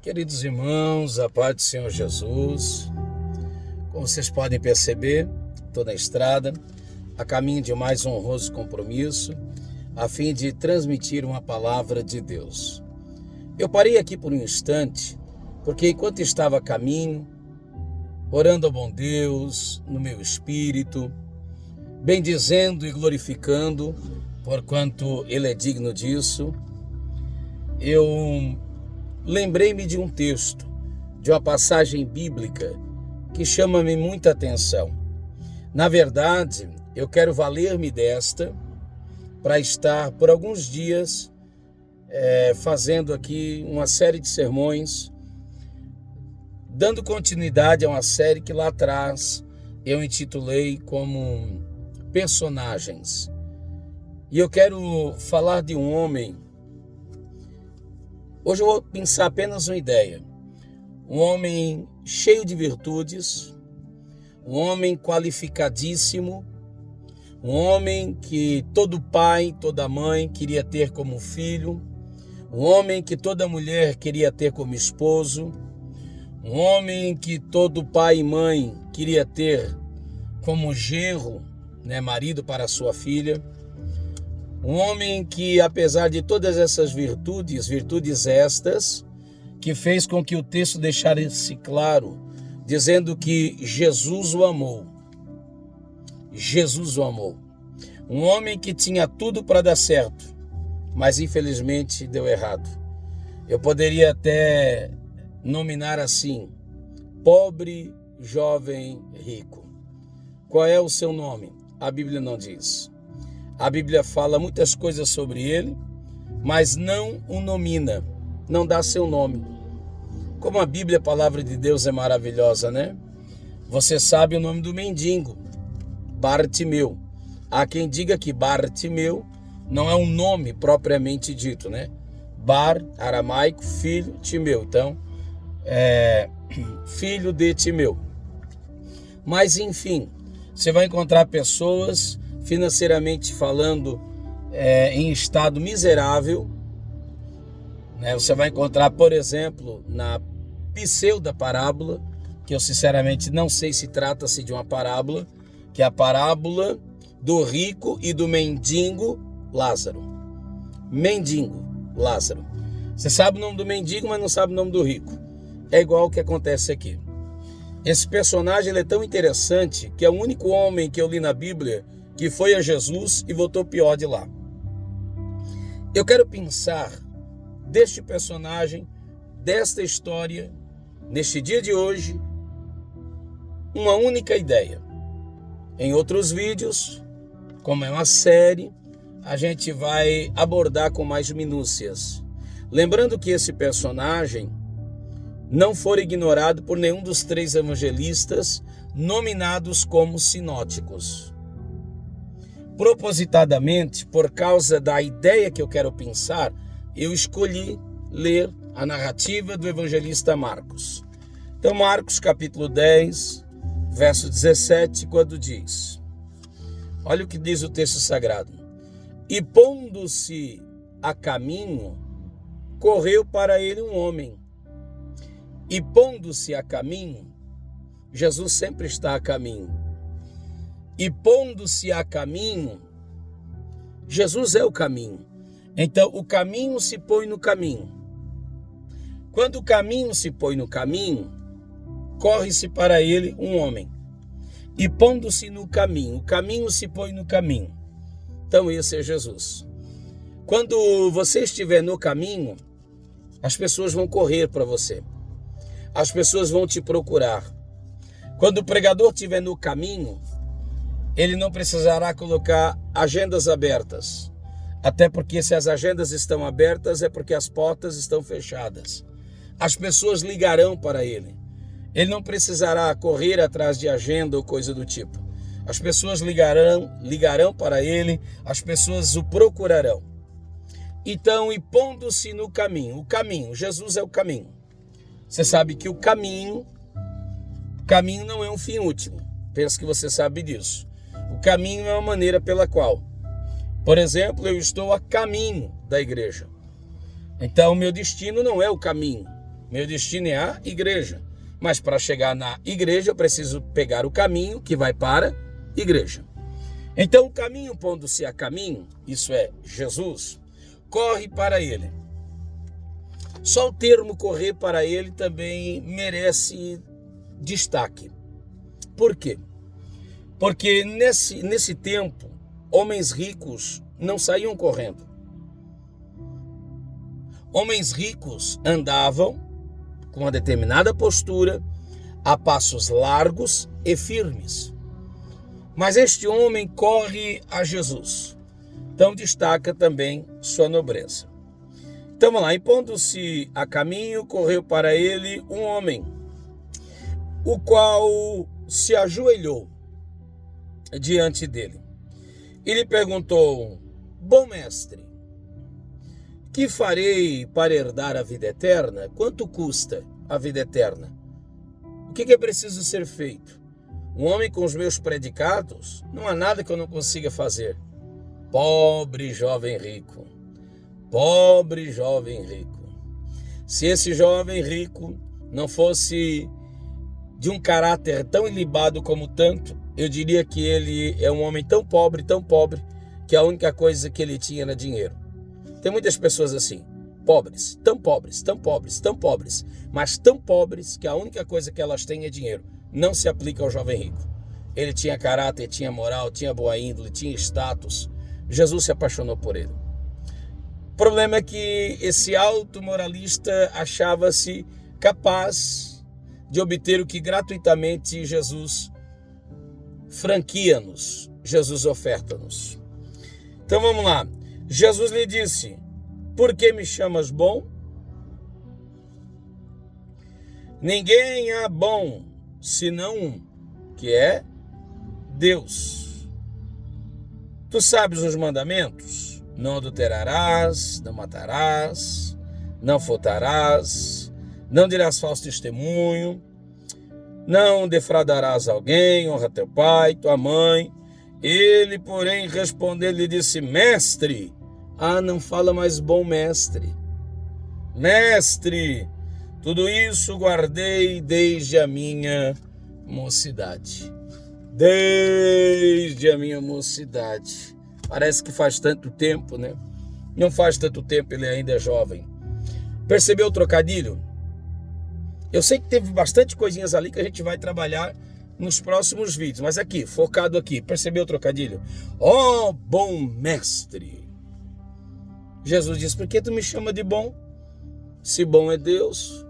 Queridos irmãos, a paz do Senhor Jesus. Como vocês podem perceber, estou na estrada, a caminho de mais um honroso compromisso, a fim de transmitir uma palavra de Deus. Eu parei aqui por um instante, porque enquanto estava a caminho, orando ao bom Deus, no meu espírito, bendizendo e glorificando, porquanto Ele é digno disso, eu lembrei-me de um texto, de uma passagem bíblica que chama-me muita atenção. Na verdade, eu quero valer-me desta para estar por alguns dias fazendo aqui uma série de sermões, dando continuidade a uma série que lá atrás eu intitulei como Personagens. E eu quero falar de um homem. Hoje eu vou pensar apenas uma ideia. Um homem cheio de virtudes, um homem qualificadíssimo, um homem que todo pai, toda mãe queria ter como filho, um homem que toda mulher queria ter como esposo, um homem que todo pai e mãe queria ter como genro, marido para sua filha. Um homem que, apesar de todas essas virtudes estas, que fez com que o texto deixasse claro, dizendo que Jesus o amou. Jesus o amou. Um homem que tinha tudo para dar certo, mas infelizmente deu errado. Eu poderia até nominar assim: pobre, jovem, rico. Qual é o seu nome? A Bíblia não diz. A Bíblia fala muitas coisas sobre ele, mas não o nomina, não dá seu nome. Como a Bíblia, a palavra de Deus, é maravilhosa, né? Você sabe o nome do mendigo, Bartimeu. Há quem diga que Bartimeu não é um nome propriamente dito, né? Bar, aramaico, filho, Timeu. Então, filho de Timeu. Mas, enfim, você vai encontrar pessoas, financeiramente falando, em estado miserável, né? Você vai encontrar, por exemplo, na pseudo parábola, que eu sinceramente não sei se trata-se de uma parábola, que é a parábola do rico e do mendigo Lázaro. Mendigo Lázaro. Você sabe o nome do mendigo, mas não sabe o nome do rico. É igual o que acontece aqui. Esse personagem ele é tão interessante que é o único homem que eu li na Bíblia que foi a Jesus e voltou pior de lá. Eu quero pensar deste personagem, desta história, neste dia de hoje, uma única ideia. Em outros vídeos, como é uma série, a gente vai abordar com mais minúcias. Lembrando que esse personagem não foi ignorado por nenhum dos três evangelistas nominados como sinóticos. Propositadamente, por causa da ideia que eu quero pensar, eu escolhi ler a narrativa do evangelista Marcos. Então, Marcos capítulo 10, verso 17, quando diz: olha o que diz o texto sagrado. E pondo-se a caminho, correu para ele um homem. E pondo-se a caminho, Jesus sempre está a caminho. E pondo-se a caminho, Jesus é o caminho. Então, o caminho se põe no caminho. Quando o caminho se põe no caminho, corre-se para ele um homem. E pondo-se no caminho, o caminho se põe no caminho. Então, esse é Jesus. Quando você estiver no caminho, as pessoas vão correr para você. As pessoas vão te procurar. Quando o pregador estiver no caminho, ele não precisará colocar agendas abertas. Até porque se as agendas estão abertas é porque as portas estão fechadas. As pessoas ligarão para ele. Ele não precisará correr atrás de agenda ou coisa do tipo. As pessoas ligarão para ele, as pessoas o procurarão. Então, e pondo-se no caminho, o caminho, Jesus é o caminho. Você sabe que o caminho não é um fim último. Penso que você sabe disso. O caminho é uma maneira pela qual, por exemplo, eu estou a caminho da igreja. Então, o meu destino não é o caminho. Meu destino é a igreja. Mas para chegar na igreja, eu preciso pegar o caminho que vai para a igreja. Então, o caminho pondo-se a caminho, isso é, Jesus, corre para ele. Só o termo correr para ele também merece destaque. Por quê? Porque nesse tempo, homens ricos não saíam correndo. Homens ricos andavam com uma determinada postura, a passos largos e firmes. Mas este homem corre a Jesus. Então destaca também sua nobreza. Então vamos lá, e pondo-se a caminho, correu para ele um homem, o qual se ajoelhou diante dele. E lhe perguntou: bom mestre, que farei para herdar a vida eterna? Quanto custa a vida eterna? O que é preciso ser feito? Um homem com os meus predicados, não há nada que eu não consiga fazer. Pobre jovem rico, pobre jovem rico. Se esse jovem rico não fosse de um caráter tão ilibado como tanto, eu diria que ele é um homem tão pobre, que a única coisa que ele tinha era dinheiro. Tem muitas pessoas assim, pobres, tão pobres, mas tão pobres que a única coisa que elas têm é dinheiro. Não se aplica ao jovem rico. Ele tinha caráter, tinha moral, tinha boa índole, tinha status. Jesus se apaixonou por ele. O problema é que esse alto moralista achava-se capaz de obter o que gratuitamente Jesus franquia-nos, Jesus oferta-nos. Então vamos lá. Jesus lhe disse: por que me chamas bom? Ninguém há bom senão um, que é Deus. Tu sabes os mandamentos? Não adulterarás, não matarás, não furtarás, não dirás falso testemunho, não defraudarás alguém, honra teu pai, tua mãe. Ele, porém, respondendo, lhe disse: mestre. Não fala mais bom mestre. Mestre, tudo isso guardei desde a minha mocidade. Desde a minha mocidade. Parece que faz tanto tempo, né? Não faz tanto tempo, ele ainda é jovem. Percebeu o trocadilho? Eu sei que teve bastante coisinhas ali que a gente vai trabalhar nos próximos vídeos, mas aqui, focado aqui, percebeu o trocadilho? Ó, bom mestre! Jesus disse: por que tu me chama de bom? Se bom é Deus.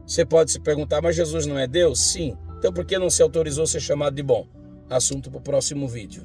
Você pode se perguntar: mas Jesus não é Deus? Sim. Então por que não se autorizou a ser chamado de bom? Assunto para o próximo vídeo.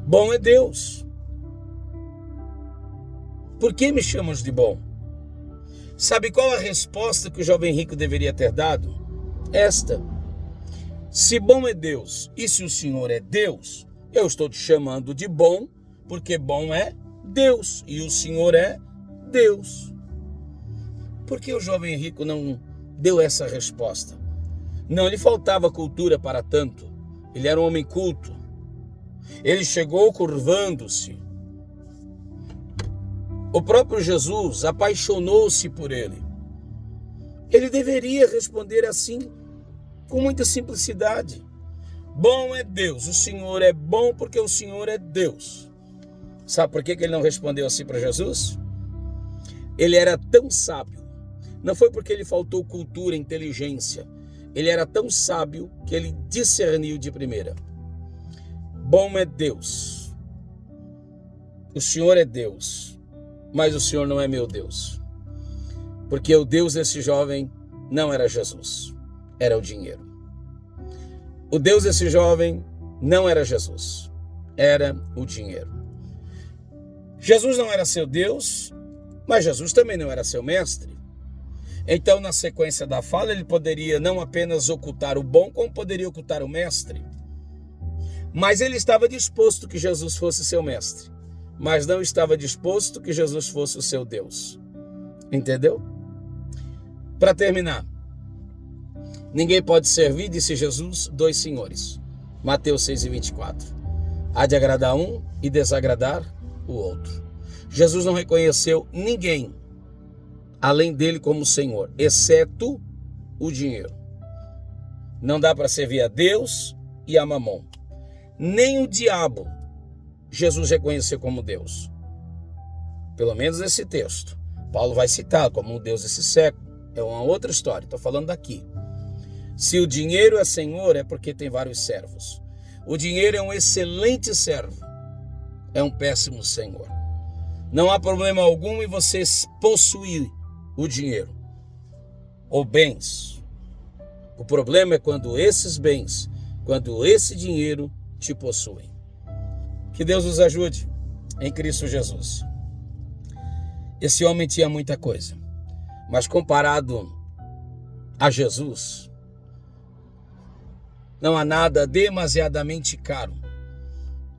Bom é Deus. Por que me chamas de bom? Sabe qual a resposta que o jovem rico deveria ter dado? Esta: se bom é Deus e se o Senhor é Deus, eu estou te chamando de bom, porque bom é Deus e o Senhor é Deus. Por que o jovem rico não deu essa resposta? Não lhe faltava cultura para tanto. Ele era um homem culto. Ele chegou curvando-se. O próprio Jesus apaixonou-se por ele. Ele deveria responder assim, com muita simplicidade: bom é Deus, o Senhor é bom porque o Senhor é Deus. Sabe por que ele não respondeu assim para Jesus? Ele era tão sábio. Não foi porque ele faltou cultura, inteligência. Ele era tão sábio que ele discerniu de primeira. Bom é Deus. O Senhor é Deus. Mas o Senhor não é meu Deus. Porque o Deus desse jovem não era Jesus. Era o dinheiro. O Deus desse jovem não era Jesus. Era o dinheiro. Jesus não era seu Deus, mas Jesus também não era seu mestre. Então, na sequência da fala, ele poderia não apenas ocultar o bom, como poderia ocultar o mestre. Mas ele estava disposto que Jesus fosse seu mestre, mas não estava disposto que Jesus fosse o seu Deus. Entendeu? Para terminar, ninguém pode servir, disse Jesus, dois senhores. Mateus 6:24. Há de agradar um e desagradar o outro. Jesus não reconheceu ninguém além dele como Senhor, exceto o dinheiro. Não dá para servir a Deus e a Mamon. Nem o diabo Jesus reconheceu como Deus. Pelo menos esse texto. Paulo vai citar como o Deus desse século. É uma outra história, estou falando daqui. Se o dinheiro é senhor, é porque tem vários servos. O dinheiro é um excelente servo, é um péssimo senhor. Não há problema algum em você possuir o dinheiro ou bens. O problema é quando esses bens, quando esse dinheiro te possuem. Que Deus nos ajude em Cristo Jesus. Esse homem tinha muita coisa, mas comparado a Jesus, não há nada demasiadamente caro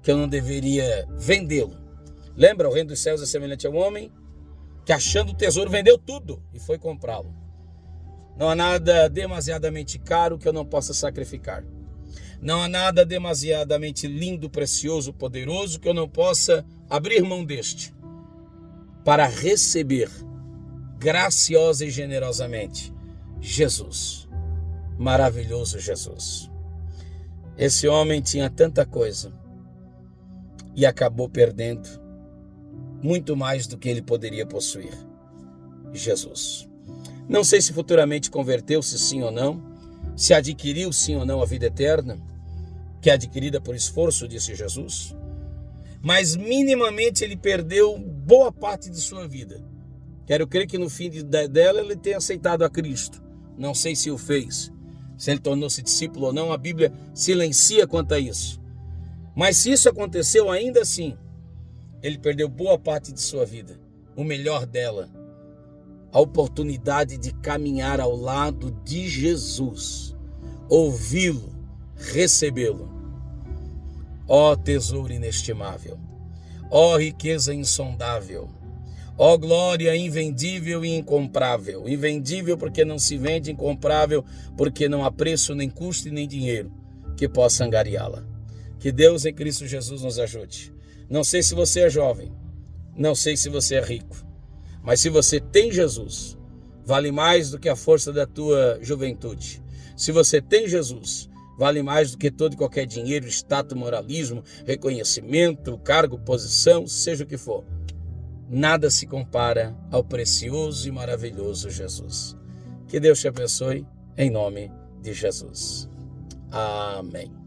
que eu não deveria vendê-lo. Lembra, o reino dos céus é semelhante a um homem que, achando o tesouro, vendeu tudo e foi comprá-lo. Não há nada demasiadamente caro que eu não possa sacrificar. Não há nada demasiadamente lindo, precioso, poderoso que eu não possa abrir mão deste para receber graciosa e generosamente Jesus. Maravilhoso Jesus. Esse homem tinha tanta coisa e acabou perdendo muito mais do que ele poderia possuir. Jesus. Não sei se futuramente converteu-se sim ou não, se adquiriu sim ou não a vida eterna, que é adquirida por esforço, disse Jesus, mas minimamente ele perdeu boa parte de sua vida. Quero crer que no fim dela ele tenha aceitado a Cristo. Não sei se o fez, se ele tornou-se discípulo ou não, a Bíblia silencia quanto a isso. Mas se isso aconteceu, ainda assim, ele perdeu boa parte de sua vida, o melhor dela, a oportunidade de caminhar ao lado de Jesus, ouvi-lo, recebê-lo. Ó tesouro inestimável, ó riqueza insondável, ó glória invendível e incomprável. Invendível porque não se vende, incomprável porque não há preço, nem custo e nem dinheiro que possa angariá-la. Que Deus em Cristo Jesus nos ajude. Não sei se você é jovem, não sei se você é rico, mas se você tem Jesus, vale mais do que a força da tua juventude. Se você tem Jesus, vale mais do que todo e qualquer dinheiro, status, moralismo, reconhecimento, cargo, posição, seja o que for. Nada se compara ao precioso e maravilhoso Jesus. Que Deus te abençoe, em nome de Jesus. Amém.